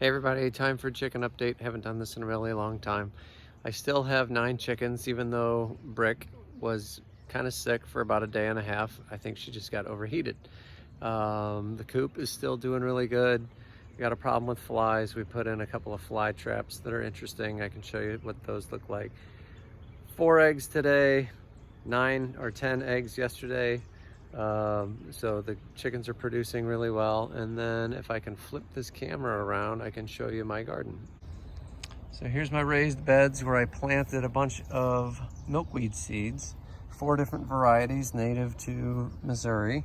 Hey everybody, time for a chicken update. Haven't done this in a really long time. I still have 9 chickens, even though Brick was kind of sick for about a day and a half. I think she just got overheated. The coop is still doing really good. We got a problem with flies. We put in a couple of fly traps that are interesting. I can show you what those look like. 4 eggs today, 9 or 10 eggs yesterday. So the chickens are producing really well. And then if I can flip this camera around, I can show you my garden. So here's my raised beds where I planted a bunch of milkweed seeds, 4 different varieties native to Missouri.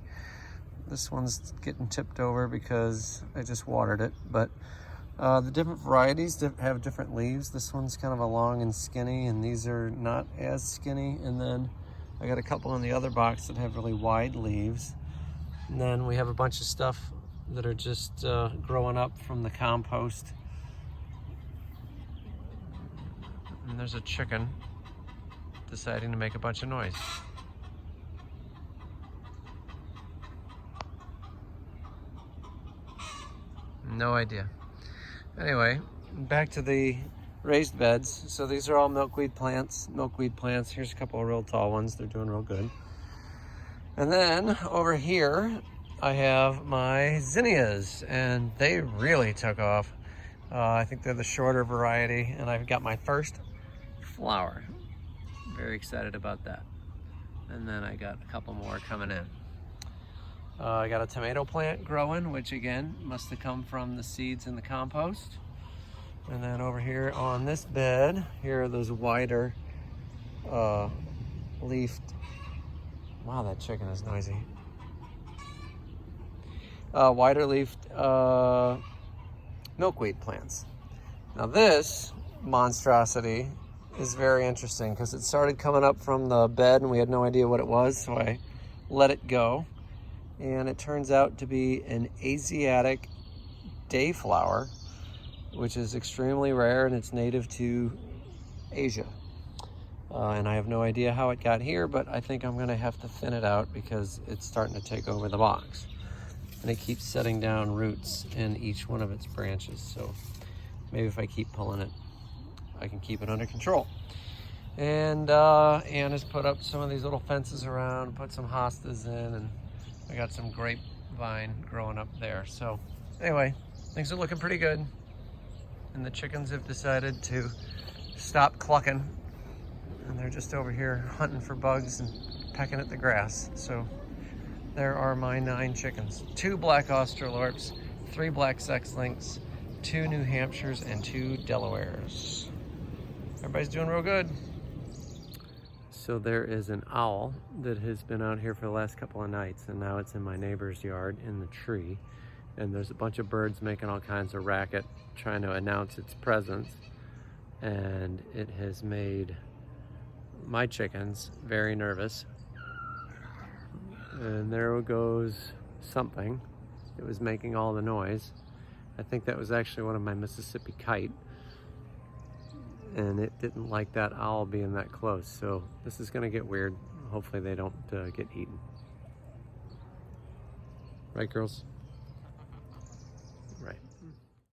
This one's getting tipped over because I just watered it, but the different varieties have different leaves. This one's kind of a long and skinny, and these are not as skinny. And then I got a couple in the other box that have really wide leaves. And then we have a bunch of stuff that are just growing up from the compost. And there's a chicken deciding to make a bunch of noise. No idea. Anyway, back to the raised beds. So these are all milkweed plants. Here's a couple of real tall ones. They're doing real good. And then over here, I have my zinnias, and they really took off. I think they're the shorter variety, and I've got my first flower. Very excited about that. And then I got a couple more coming in. I got a tomato plant growing, which again, must have come from the seeds in the compost. And then over here on this bed, here are those wider leafed, wow, that chicken is noisy. Wider leafed milkweed plants. Now this monstrosity is very interesting because it started coming up from the bed and we had no idea what it was, so I let it go. And it turns out to be an Asiatic dayflower, which is extremely rare, and it's native to Asia. And I have no idea how it got here, but I think I'm gonna have to thin it out because it's starting to take over the box. And it keeps setting down roots in each one of its branches. So maybe if I keep pulling it, I can keep it under control. And Ann has put up some of these little fences around, put some hostas in, and I got some grapevine growing up there. So anyway, things are looking pretty good. And the chickens have decided to stop clucking. And they're just over here hunting for bugs and pecking at the grass. So there are my 9 chickens. 2 black Australorps, 3 black sex links, 2 New Hampshires, and 2 Delawares. Everybody's doing real good. So there is an owl that has been out here for the last couple of nights, and now it's in my neighbor's yard in the tree. And there's a bunch of birds making all kinds of racket, trying to announce its presence. And it has made my chickens very nervous. And there goes something. It was making all the noise. I think that was actually one of my Mississippi kite. And it didn't like that owl being that close. So this is gonna get weird. Hopefully they don't get eaten. Right, girls?